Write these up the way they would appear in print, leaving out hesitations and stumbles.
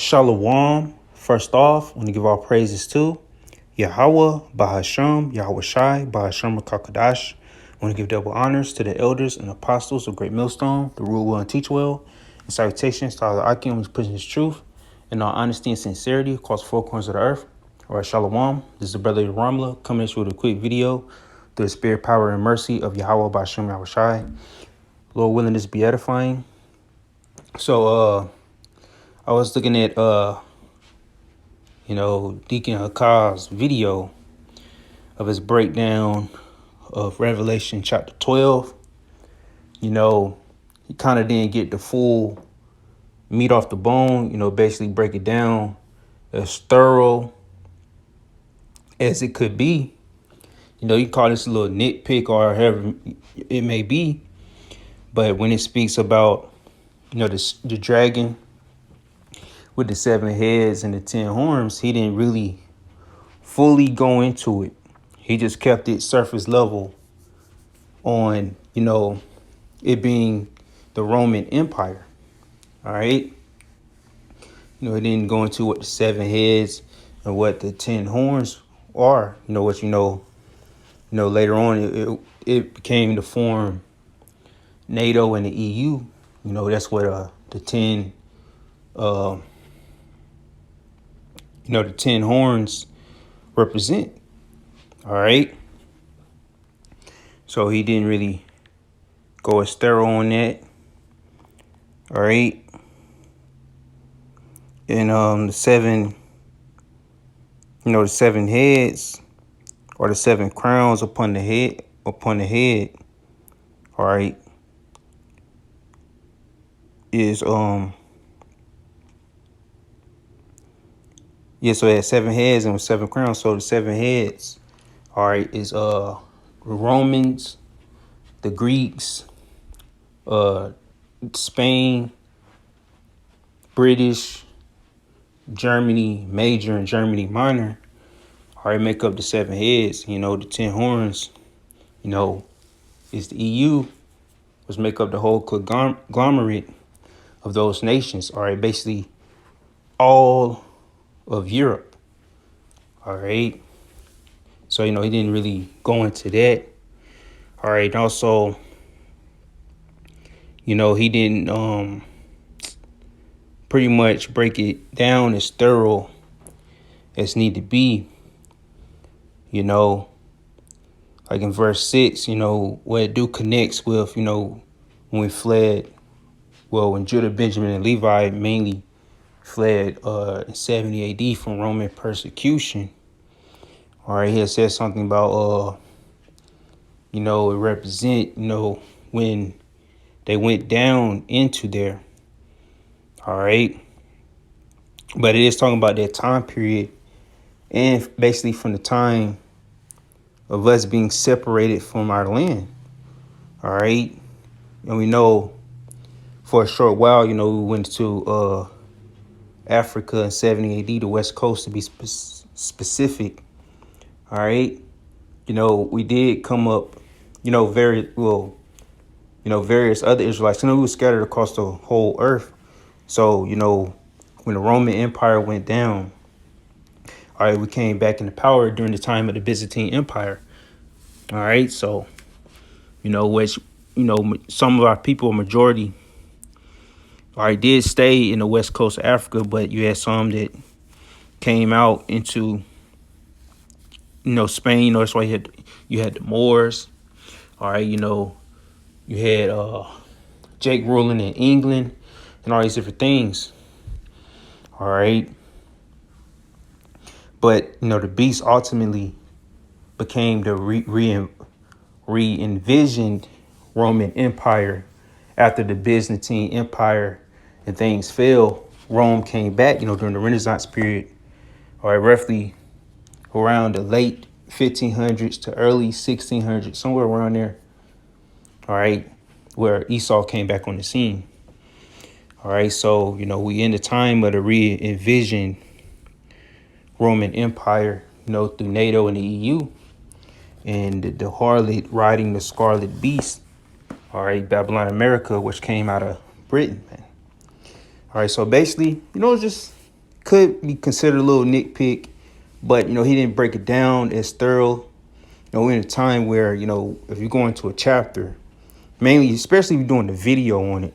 Shalom. First off, I want to give all praises to Yahweh, Bahasham, Yahweh Shai, Bahasham Kakadash. I want to give double honors to the elders and apostles of Great Millstone, the rule well and teach well. And salutations to all the Akim who's pushing his truth in all honesty and sincerity across four corners of the earth. All right, Shalom. This is the brother Ramla coming at you with a quick video through the spirit, power, and mercy of Yahweh, Bahasham, Yahweh Shai. Lord willing, this be edifying. So, I was looking at, Deacon Hakah's video of his breakdown of Revelation chapter 12. He kind of didn't get the full meat off the bone, basically break it down as thorough as it could be. You can call this a little nitpick or however it may be. But when it speaks about, the dragon with the 7 heads and the 10 horns, he didn't really fully go into it. He just kept it surface level on, it being the Roman Empire. All right. It didn't go into what the 7 heads and what the 10 horns are. Later on, it became to form NATO and the EU. That's what the 10 the 10 horns represent. All right. So he didn't really go as thorough on that. All right. And the 7 heads or the 7 crowns upon the head. All right. Is so it had 7 heads and with 7 crowns. So the 7 heads, all right, is the Romans, the Greeks, Spain, British, Germany major and Germany minor, all right, make up the 7 heads. The 10 horns, is the EU, which make up the whole conglomerate of those nations. All right, basically all of Europe. All right. So, he didn't really go into that. All right. And also, he didn't pretty much break it down as thorough as need to be. Like in verse 6, where it do connects with, when we fled, when Judah, Benjamin, and Levi mainly fled in 70 AD from Roman persecution. All right, he said something about, it represent, when they went down into there. All right. But it is talking about that time period and basically from the time of us being separated from our land. All right. And we know for a short while, we went to Africa in 70 AD, the West Coast to be specific. All right. We did come up, various other Israelites. We were scattered across the whole earth. So, when the Roman Empire went down, all right, we came back into power during the time of the Byzantine Empire. All right. So, which, some of our people, majority, all right, did stay in the West Coast of Africa, but you had some that came out into, Spain. That's why you had the Moors. All right. You had Jake ruling in England and all these different things. All right. But, the beast ultimately became the re-envisioned Roman Empire after the Byzantine Empire and things fell. Rome came back, during the Renaissance period, all right, roughly around the late 1500s to early 1600s, somewhere around there. All right, where Esau came back on the scene. All right, so, we in the time of the re-envisioned Roman Empire, through NATO and the EU, and the harlot riding the scarlet beast, all right, Babylon America, which came out of Britain, man. All right, so basically, just could be considered a little nitpick, but he didn't break it down as thorough. We're in a time where if you go into a chapter, mainly, especially if you're doing the video on it,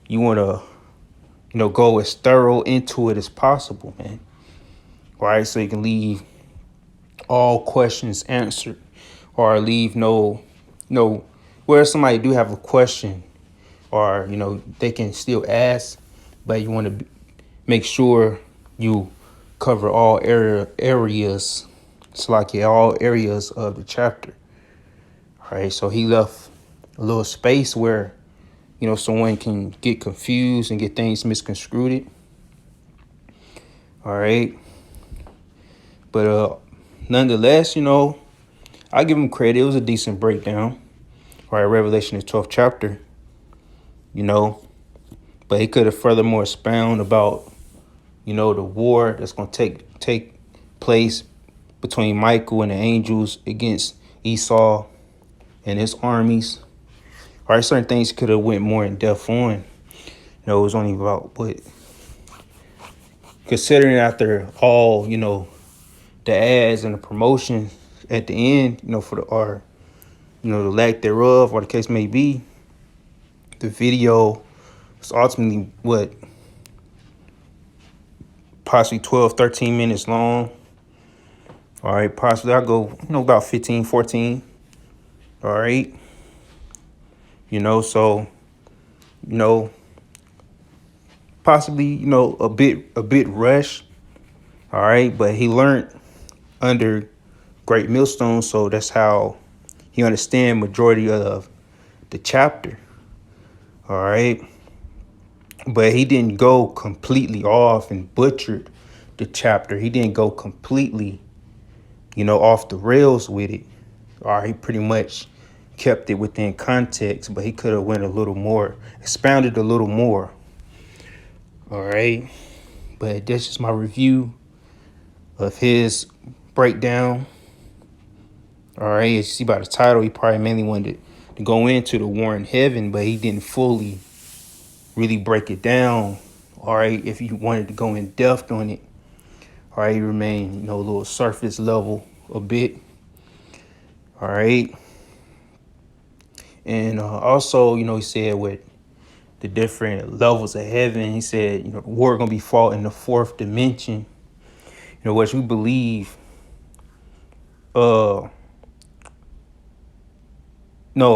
you want to go as thorough into it as possible, man. All right, so you can leave all questions answered, or leave where somebody do have a question, or they can still ask, but you want to make sure you cover all areas. It's like all areas of the chapter. All right, so he left a little space where someone can get confused and get things misconstrued. All right, but nonetheless, I give him credit. It was a decent breakdown. All right, Revelation, the 12th chapter. But he could have furthermore expound about the war that's going to take place between Michael and the angels against Esau and his armies. All right, certain things could have went more in depth on. It was only about considering after all the ads and the promotion at the end, for the lack thereof, or the case may be, the video was ultimately possibly 12, 13 minutes long. All right, possibly I'll go, about 15, 14. All right. So, possibly, a bit rushed. All right. But he learned under great millstone. So that's how he understand majority of the chapter. All right. But he didn't go completely off and butchered the chapter. He didn't go completely, off the rails with it. All right. He pretty much kept it within context, but he could have went a little more, expounded a little more. All right. But that's just my review of his breakdown. All right. As you see by the title, he probably mainly wanted to go into the war in heaven, but he didn't fully really break it down. All right. If you wanted to go in depth on it, all right, he remained, a little surface level a bit. All right. And also, he said with the different levels of heaven, he said, the war going to be fought in the fourth dimension. What you believe. No,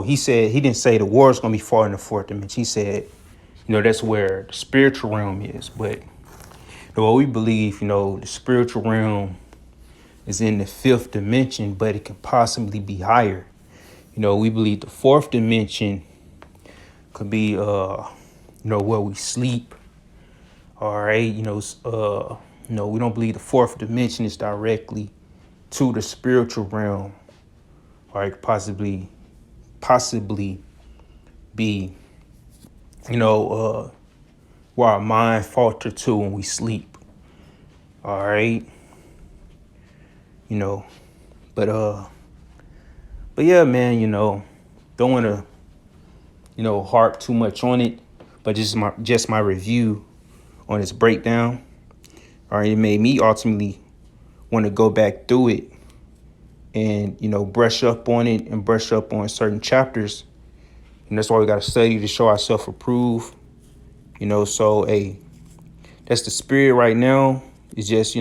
he said, he didn't say the war is going to be fought in the fourth dimension. He said, that's where the spiritual realm is. But what we believe, the spiritual realm is in the fifth dimension, but it can possibly be higher. We believe the fourth dimension could be, where we sleep. All right. We don't believe the fourth dimension is directly to the spiritual realm. All right. Possibly be, where our mind falter to when we sleep. All right. But yeah, man, don't want to, harp too much on it, but just my review on its breakdown. All right, it made me ultimately want to go back through it and, brush up on it and brush up on certain chapters. And that's why we got to study to show ourselves approved. So, hey, that's the spirit right now. It's just,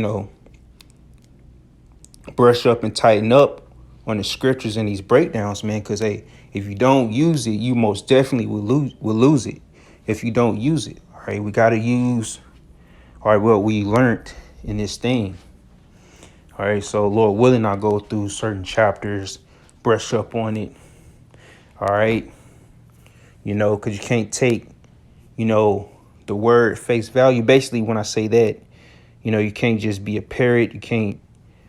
brush up and tighten up on the scriptures and these breakdowns, man, because, hey, if you don't use it, you most definitely will lose it if you don't use it. All right, we got to use, all right, what we learned in this thing. All right, so Lord willing, I'll go through certain chapters, brush up on it. All right, because you can't take, the word face value. Basically, when I say that, you can't just be a parrot. You can't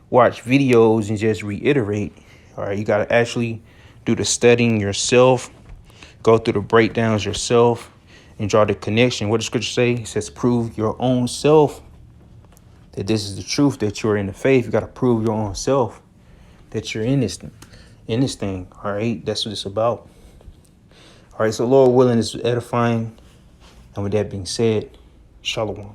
watch videos and just reiterate. All right, you got to actually do the studying yourself, go through the breakdowns yourself, and draw the connection. What does scripture say? It says, prove your own self that this is the truth, that you're in the faith. You got to prove your own self that you're in this thing. All right, that's what it's about. All right, so Lord willing, is edifying. And with that being said, shalom.